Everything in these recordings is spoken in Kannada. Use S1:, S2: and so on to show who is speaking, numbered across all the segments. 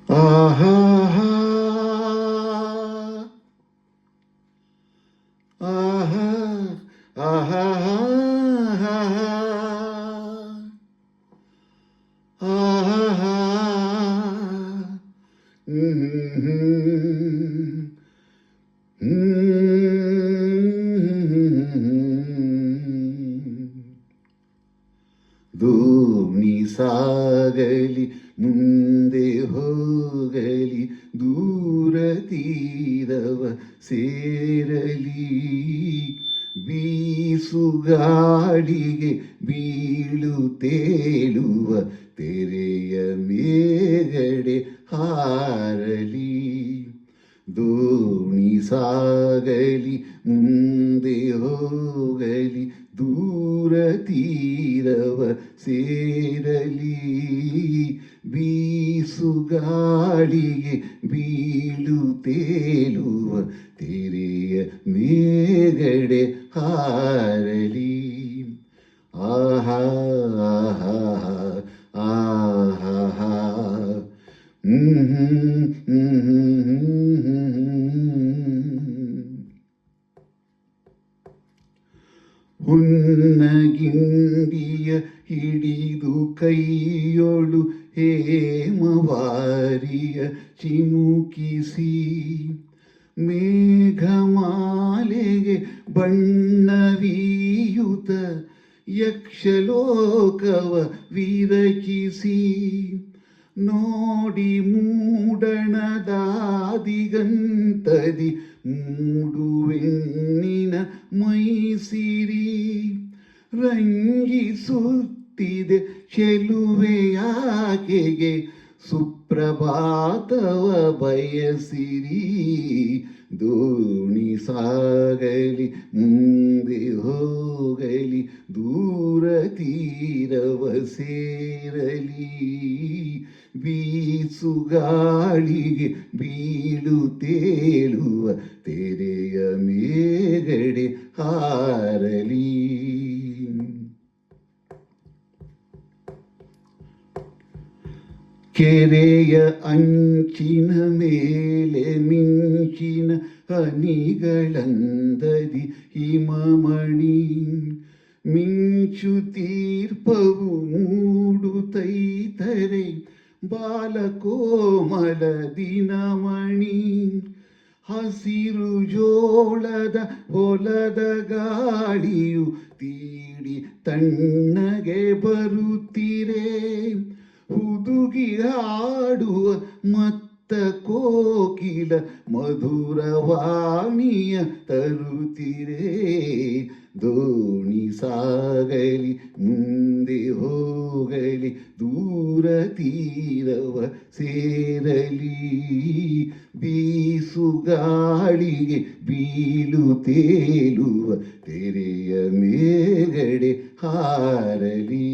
S1: ಆಹಾ ಆಹಾ ಆಹಾ ಆಹಾ ದೋಣಿ ಸಾಗಲಿ ಮುಂದೆ ಹೋಗಲಿ ದೂರ ತೀರವ ಸೇರಲಿ ಬೀಸುಗಾಳಿಗೆ ಬೀಳು ತೇಲುವ ತೆರೆಯ ಮೇಗಡೆ ಹಾರಲಿ ದೋಣಿ ಸಾಗಲಿ ಮುಂದೆ ಹೋಗಲಿ ದೂರ ತೀರವ ಸೇರಲಿ ಬೀಸುಗಾಳಿಗೆ ಬೀಳು ತೇಲುವ ತೆರೆಯ ಮೇಗಡೆ ಹಾರಲಿ ಆಹಾ ಆಹಾ ಆಹಾ ಹುನ್ನಗಿಂಡಿಯ ಹಿಡಿದು ಕೈಯೊಳು ಹೇಮವಾರಿಯ ಚಿಮುಕಿಸಿ ಮೇಘಮಾಲೆಗೆ ಬಣ್ಣವೀಯುತ ಯಕ್ಷಲೋಕವ ವಿರಚಿಸಿ ನೋಡಿ ಮೂಡಣದಾದಿಗಂತದಿ ಮೂಡುವೆಣ್ಣಿನ ಮೈಸಿರಿ ರಂಗಿಸುತ್ತಿದೆ ಚೆಲುವೆಯಾಕೆಗೆ ಸುಪ್ರಭಾತವ ಬಯಸಿರಿ ದೋಣಿ ಸಾಗಲಿ ಮುಂದೆ ಹೋಗಲಿ ದೂರ ತೀರವ ಸೇರಲಿ ಬೀಸುಗಾಳಿಗೆ ಬೀಳು ತೇಲುವ ತೆರೆಯ ಮೇಗಡೆ ಹಾರಲಿ ಕೆರೆಯ ಅಂಚಿನ ಮೇಲೆ ಮಿಂಚಿನ ಹನಿಗಳಂದದಿ ಹಿಮಮಣಿ ಮಿಂಚು ತೀರ್ಪವು ಮೂಡುತ್ತೈತರೆ ಬಾಲಕೋಮಲ ದಿನಮಣಿ ಹಸಿರು ಜೋಳದ ಹೊಲದ ಗಾಳಿಯು ತೀಡಿ ತಣ್ಣಗೆ ಬರುತ್ತಿರೆ ಹುದುಗಿ ಹಾಡುವ ಮತ್ತ ಕೋಕಿಲ ಮಧುರವಾಣಿಯ ತರುತ್ತಿರೆ ದೋಣಿ ಸಾಗಲಿ ಮುಂದೆ ಹೋಗಲಿ ದೂರ ತೀರವ ಸೇರಲಿ ಬೀಸುಗಾಳಿಗೆ ಬೀಳು ತೇಲುವ ತೆರೆಯ ಮೇಗಡೆ ಹಾರಲಿ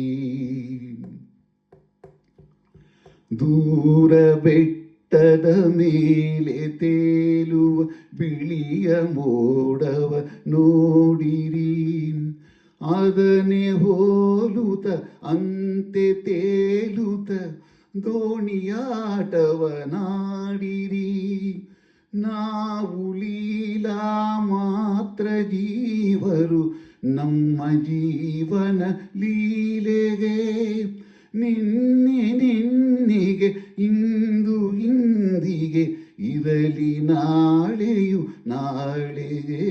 S1: ದೂರ ಬೆಟ್ಟದ ಮೇಲೆ ತೇಲುವ ಬಿಳಿಯ ಮೋಡವ ನೋಡಿರಿ ಅದನೆ ಹೋಲುತ ಅಂತೆ ತೇಲುತ ದೋಣಿಯಾಟವ ನಾಡಿರಿ ನಾವು ಲೀಲಾ ಮಾತ್ರ ಜೀವರು ನಮ್ಮ ಜೀವನ ಲೀಲೆಗೆ ನಿನ್ನಿಗೆ ಇಂದು ಇಂದಿಗೆ ಇರಲಿ ನಾಳೆಯು ನಾಳೆಗೆ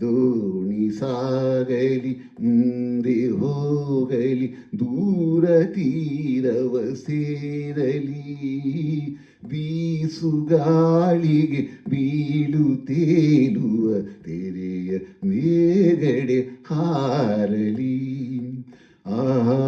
S1: ದೋಣಿ ಸಾಗಲಿ ಮುಂದೆ ಹೋಗಲಿ ದೂರ ತೀರವ ಸೇರಲಿ ಬೀಸುಗಾಳಿಗೆ ಬೀಳು ತೇಲುವ ತೆರೆಯ ಮೇಗಡೆ ಹಾರಲಿ ಆಹಾ